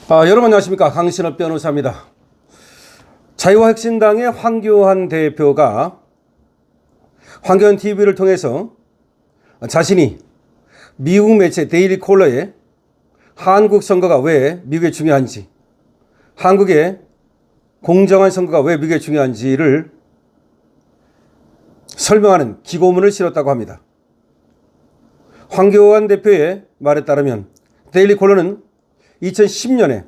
여러분 안녕하십니까. 강신업 변호사입니다. 자유혁신당의 황교안 대표가 황교안 TV를 통해서 자신이 미국 매체 데일리 콜러에 한국 선거가 왜 미국에 중요한지, 한국의 공정한 선거가 왜 미국에 중요한지를 설명하는 기고문을 실었다고 합니다. 황교안 대표의 말에 따르면 데일리 콜러는 2010년에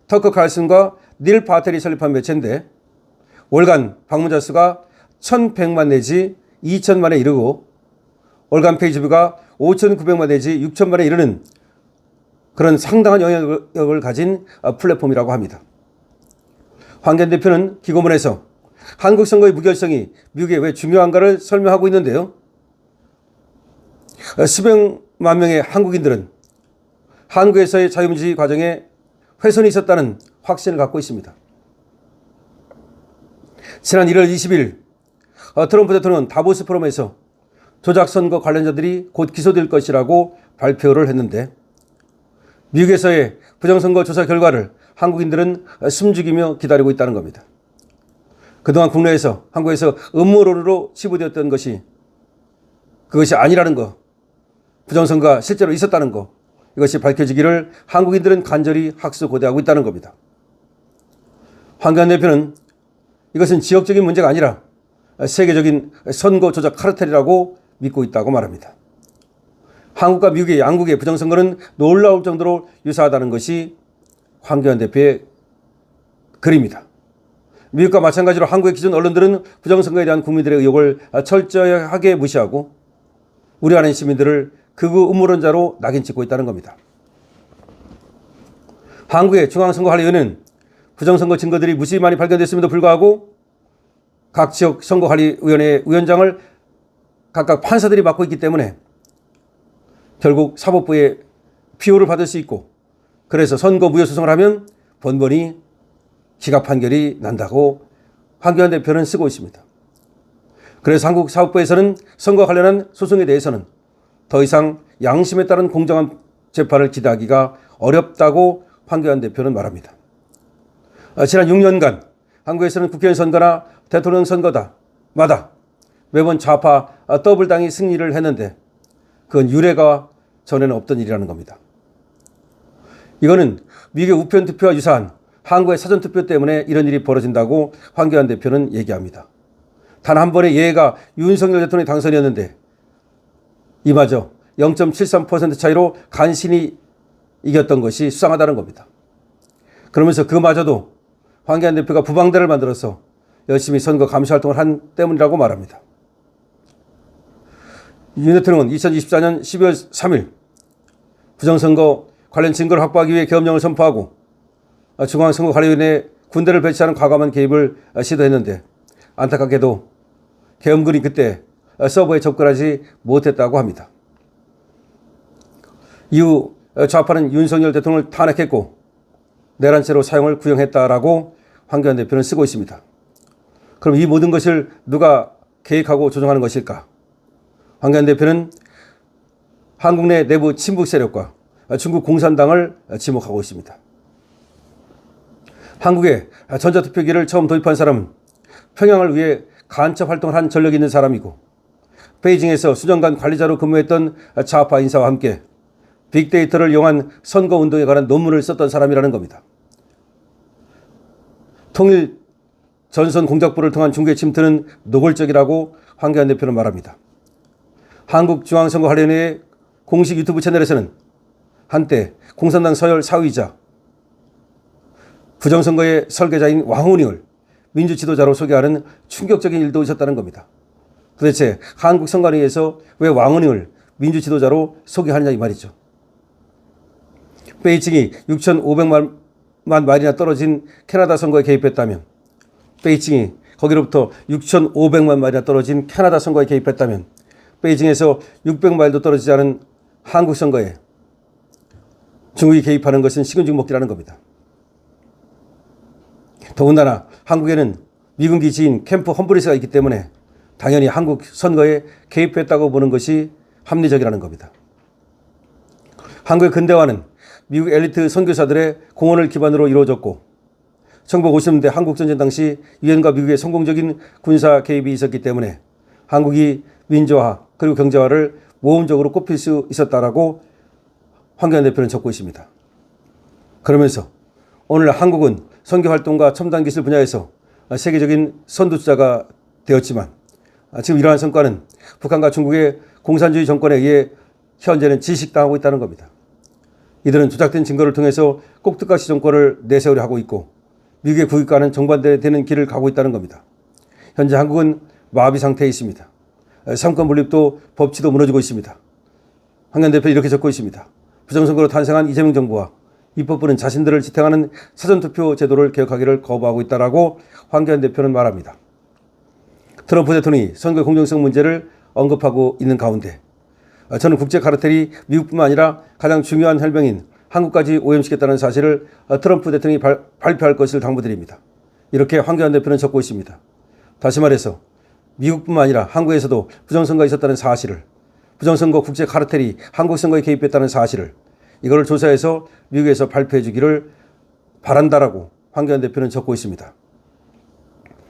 터커 칼슨과 닐 파텔이 설립한 매체인데 월간 방문자 수가 1,100만 내지 2,000만에 이르고 월간 페이지 뷰가 5,900만 내지 6,000만에 이르는 그런 상당한 영향력을 가진 플랫폼이라고 합니다. 황교안 대표는 기고문에서 한국 선거의 무결성이 미국에 왜 중요한가를 설명하고 있는데요. 수백만 명의 한국인들은 한국에서의 자유민주주의 과정에 훼손이 있었다는 확신을 갖고 있습니다. 지난 1월 20일 트럼프 대통령은 다보스 포럼에서 조작선거 관련자들이 곧 기소될 것이라고 발표를 했는데 미국에서의 부정선거 조사 결과를 한국인들은 숨죽이며 기다리고 있다는 겁니다. 그동안 국내에서 한국에서 음모론으로 치부되었던 것이 그것이 아니라는 것, 부정선거가 실제로 있었다는 것, 이것이 밝혀지기를 한국인들은 간절히 학수고대하고 있다는 겁니다. 황교안 대표는 이것은 지역적인 문제가 아니라 세계적인 선거 조작 카르텔이라고 믿고 있다고 말합니다. 한국과 미국의 양국의 부정선거는 놀라울 정도로 유사하다는 것이 황교안 대표의 글입니다. 미국과 마찬가지로 한국의 기존 언론들은 부정선거에 대한 국민들의 의혹을 철저하게 무시하고 우려하는 시민들을 극우 음모론자로 낙인 찍고 있다는 겁니다. 한국의 중앙선거관리위원회는 부정선거 증거들이 무수히 많이 발견됐음에도 불구하고 각 지역 선거관리위원회 위원장을 각각 판사들이 맡고 있기 때문에 결국 사법부의 피호를 받을 수 있고 그래서 선거 무효 소송을 하면 번번이 기각 판결이 난다고 황교안 대표는 쓰고 있습니다. 그래서 한국 사법부에서는 선거 관련한 소송에 대해서는 더 이상 양심에 따른 공정한 재판을 기대하기가 어렵다고 황교안 대표는 말합니다. 지난 6년간 한국에서는 국회의원 선거나 대통령 선거마다 매번 좌파 더블당이 승리를 했는데 그건 유례가 전에는 없던 일이라는 겁니다. 이거는 미국의 우편 투표와 유사한 한국의 사전 투표 때문에 이런 일이 벌어진다고 황교안 대표는 얘기합니다. 단 한 번의 예가 윤석열 대통령이 당선이었는데 이마저 0.73% 차이로 간신히 이겼던 것이 수상하다는 겁니다. 그러면서 그마저도 황교안 대표가 부방대를 만들어서 열심히 선거 감시 활동을 한 때문이라고 말합니다. 윤 대통령은 2024년 12월 3일 부정선거 관련 증거를 확보하기 위해 계엄령을 선포하고 중앙선거관리위원회에 군대를 배치하는 과감한 개입을 시도했는데 안타깝게도 계엄군이 그때 서버에 접근하지 못했다고 합니다. 이후 좌파는 윤석열 대통령을 탄핵했고 내란 채로 사용을 구형했다라고 황교안 대표는 쓰고 있습니다. 그럼 이 모든 것을 누가 계획하고 조종하는 것일까? 황교안 대표는 한국 내 내부 친북 세력과 중국 공산당을 지목하고 있습니다. 한국에 전자투표기를 처음 도입한 사람은 평양을 위해 간첩 활동을 한 전력이 있는 사람이고 베이징에서 수년간 관리자로 근무했던 좌파 인사와 함께 빅데이터를 이용한 선거운동에 관한 논문을 썼던 사람이라는 겁니다. 통일 전선 공작부를 통한 중국의 침투는 노골적이라고 황교안 대표는 말합니다. 한국중앙선거관리위원회의 공식 유튜브 채널에서는 한때 공산당 서열 4위이자 부정선거의 설계자인 왕원익을 민주 지도자로 소개하는 충격적인 일도 있었다는 겁니다. 도대체 한국 선관위에서 왜 왕원익을 민주 지도자로 소개하느냐 이 말이죠. 베이징이 6,500만 마일이나 떨어진 캐나다 선거에 개입했다면, 베이징이 거기로부터 6,500만 마일이나 떨어진 캐나다 선거에 개입했다면 베이징에서 600마일도 떨어지지 않은 한국 선거에 중국이 개입하는 것은 식은죽 먹기라는 겁니다. 더군다나 한국에는 미군 기지인 캠프 험브리스가 있기 때문에 당연히 한국 선거에 개입했다고 보는 것이 합리적이라는 겁니다. 한국의 근대화는 미국 엘리트 선교사들의 공헌을 기반으로 이루어졌고 1950년대 한국전쟁 당시 유엔과 미국의 성공적인 군사 개입이 있었기 때문에 한국이 민주화 그리고 경제화를 모험적으로 꼽힐 수 있었다라고 황교안 대표는 적고 있습니다. 그러면서 오늘 한국은 선교활동과 첨단기술 분야에서 세계적인 선두주자가 되었지만 지금 이러한 성과는 북한과 중국의 공산주의 정권에 의해 현재는 질식당하고 있다는 겁니다. 이들은 조작된 증거를 통해서 꼭두각시 정권을 내세우려 하고 있고 미국의 국익과는 정반대되는 길을 가고 있다는 겁니다. 현재 한국은 마비 상태에 있습니다. 삼권 분립도 법치도 무너지고 있습니다. 황교안 대표 이렇게 적고 있습니다. 부정선거로 탄생한 이재명 정부와 입법부는 자신들을 지탱하는 사전투표 제도를 개혁하기를 거부하고 있다라고 황교안 대표는 말합니다. 트럼프 대통령이 선거 공정성 문제를 언급하고 있는 가운데 저는 국제 카르텔이 미국뿐만 아니라 가장 중요한 혈병인 한국까지 오염시켰다는 사실을 트럼프 대통령이 발표할 것을 당부드립니다. 이렇게 황교안 대표는 적고 있습니다. 다시 말해서 미국뿐만 아니라 한국에서도 부정선거가 있었다는 사실을, 부정선거 국제 카르텔이 한국 선거에 개입했다는 사실을 이거를 조사해서 미국에서 발표해 주기를 바란다라고 황교안 대표는 적고 있습니다.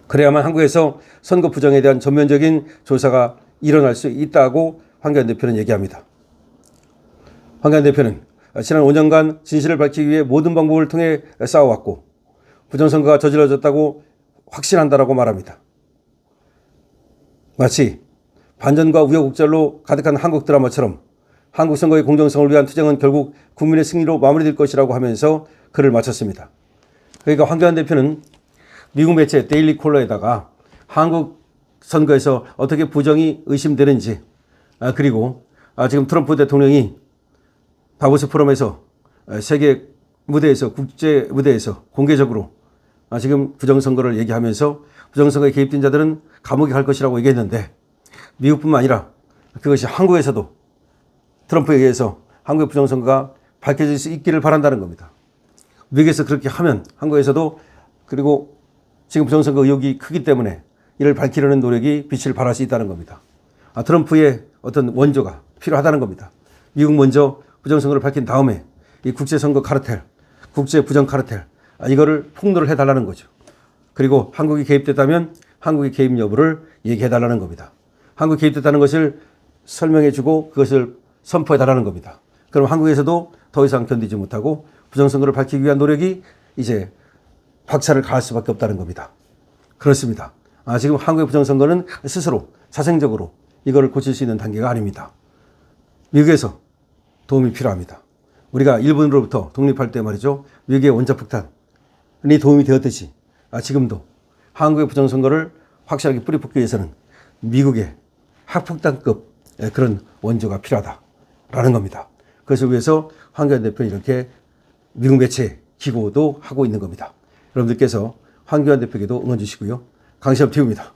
그래야만 한국에서 선거 부정에 대한 전면적인 조사가 일어날 수 있다고 황교안 대표는 얘기합니다. 황교안 대표는 지난 5년간 진실을 밝히기 위해 모든 방법을 통해 싸워왔고 부정선거가 저질러졌다고 확신한다라고 말합니다. 마치 반전과 우여곡절로 가득한 한국 드라마처럼 한국 선거의 공정성을 위한 투쟁은 결국 국민의 승리로 마무리될 것이라고 하면서 글을 마쳤습니다. 그러니까 황교안 대표는 미국 매체 데일리 콜러에다가 한국 선거에서 어떻게 부정이 의심되는지 그리고 지금 트럼프 대통령이 다보스 포럼에서 세계 무대에서 국제 무대에서 공개적으로 지금 부정선거를 얘기하면서 부정선거에 개입된 자들은 감옥에 갈 것이라고 얘기했는데 미국뿐만 아니라 그것이 한국에서도 트럼프에 의해서 한국의 부정선거가 밝혀질 수 있기를 바란다는 겁니다. 미국에서 그렇게 하면 한국에서도 그리고 지금 부정선거 의혹이 크기 때문에 이를 밝히려는 노력이 빛을 발할 수 있다는 겁니다. 트럼프의 어떤 원조가 필요하다는 겁니다. 미국 먼저 부정선거를 밝힌 다음에 이 국제선거 카르텔, 국제 부정 카르텔 이거를 폭로를 해달라는 거죠. 그리고 한국이 개입됐다면 한국의 개입 여부를 얘기해달라는 겁니다. 한국이 개입됐다는 것을 설명해주고 그것을 선포해달라는 겁니다. 그럼 한국에서도 더 이상 견디지 못하고 부정선거를 밝히기 위한 노력이 이제 박차를 가할 수밖에 없다는 겁니다. 그렇습니다. 지금 한국의 부정선거는 스스로 자생적으로 이거를 고칠 수 있는 단계가 아닙니다. 미국에서 도움이 필요합니다. 우리가 일본으로부터 독립할 때 말이죠. 미국의 원자폭탄이 도움이 되었듯이 지금도 한국의 부정선거를 확실하게 뿌리 뽑기 위해서는 미국의 핵폭탄급 그런 원조가 필요하다라는 겁니다. 그것을 위해서 황교안 대표는 이렇게 미국 매체 기고도 하고 있는 겁니다. 여러분들께서 황교안 대표에게도 응원 주시고요. 강시엽 TV입니다.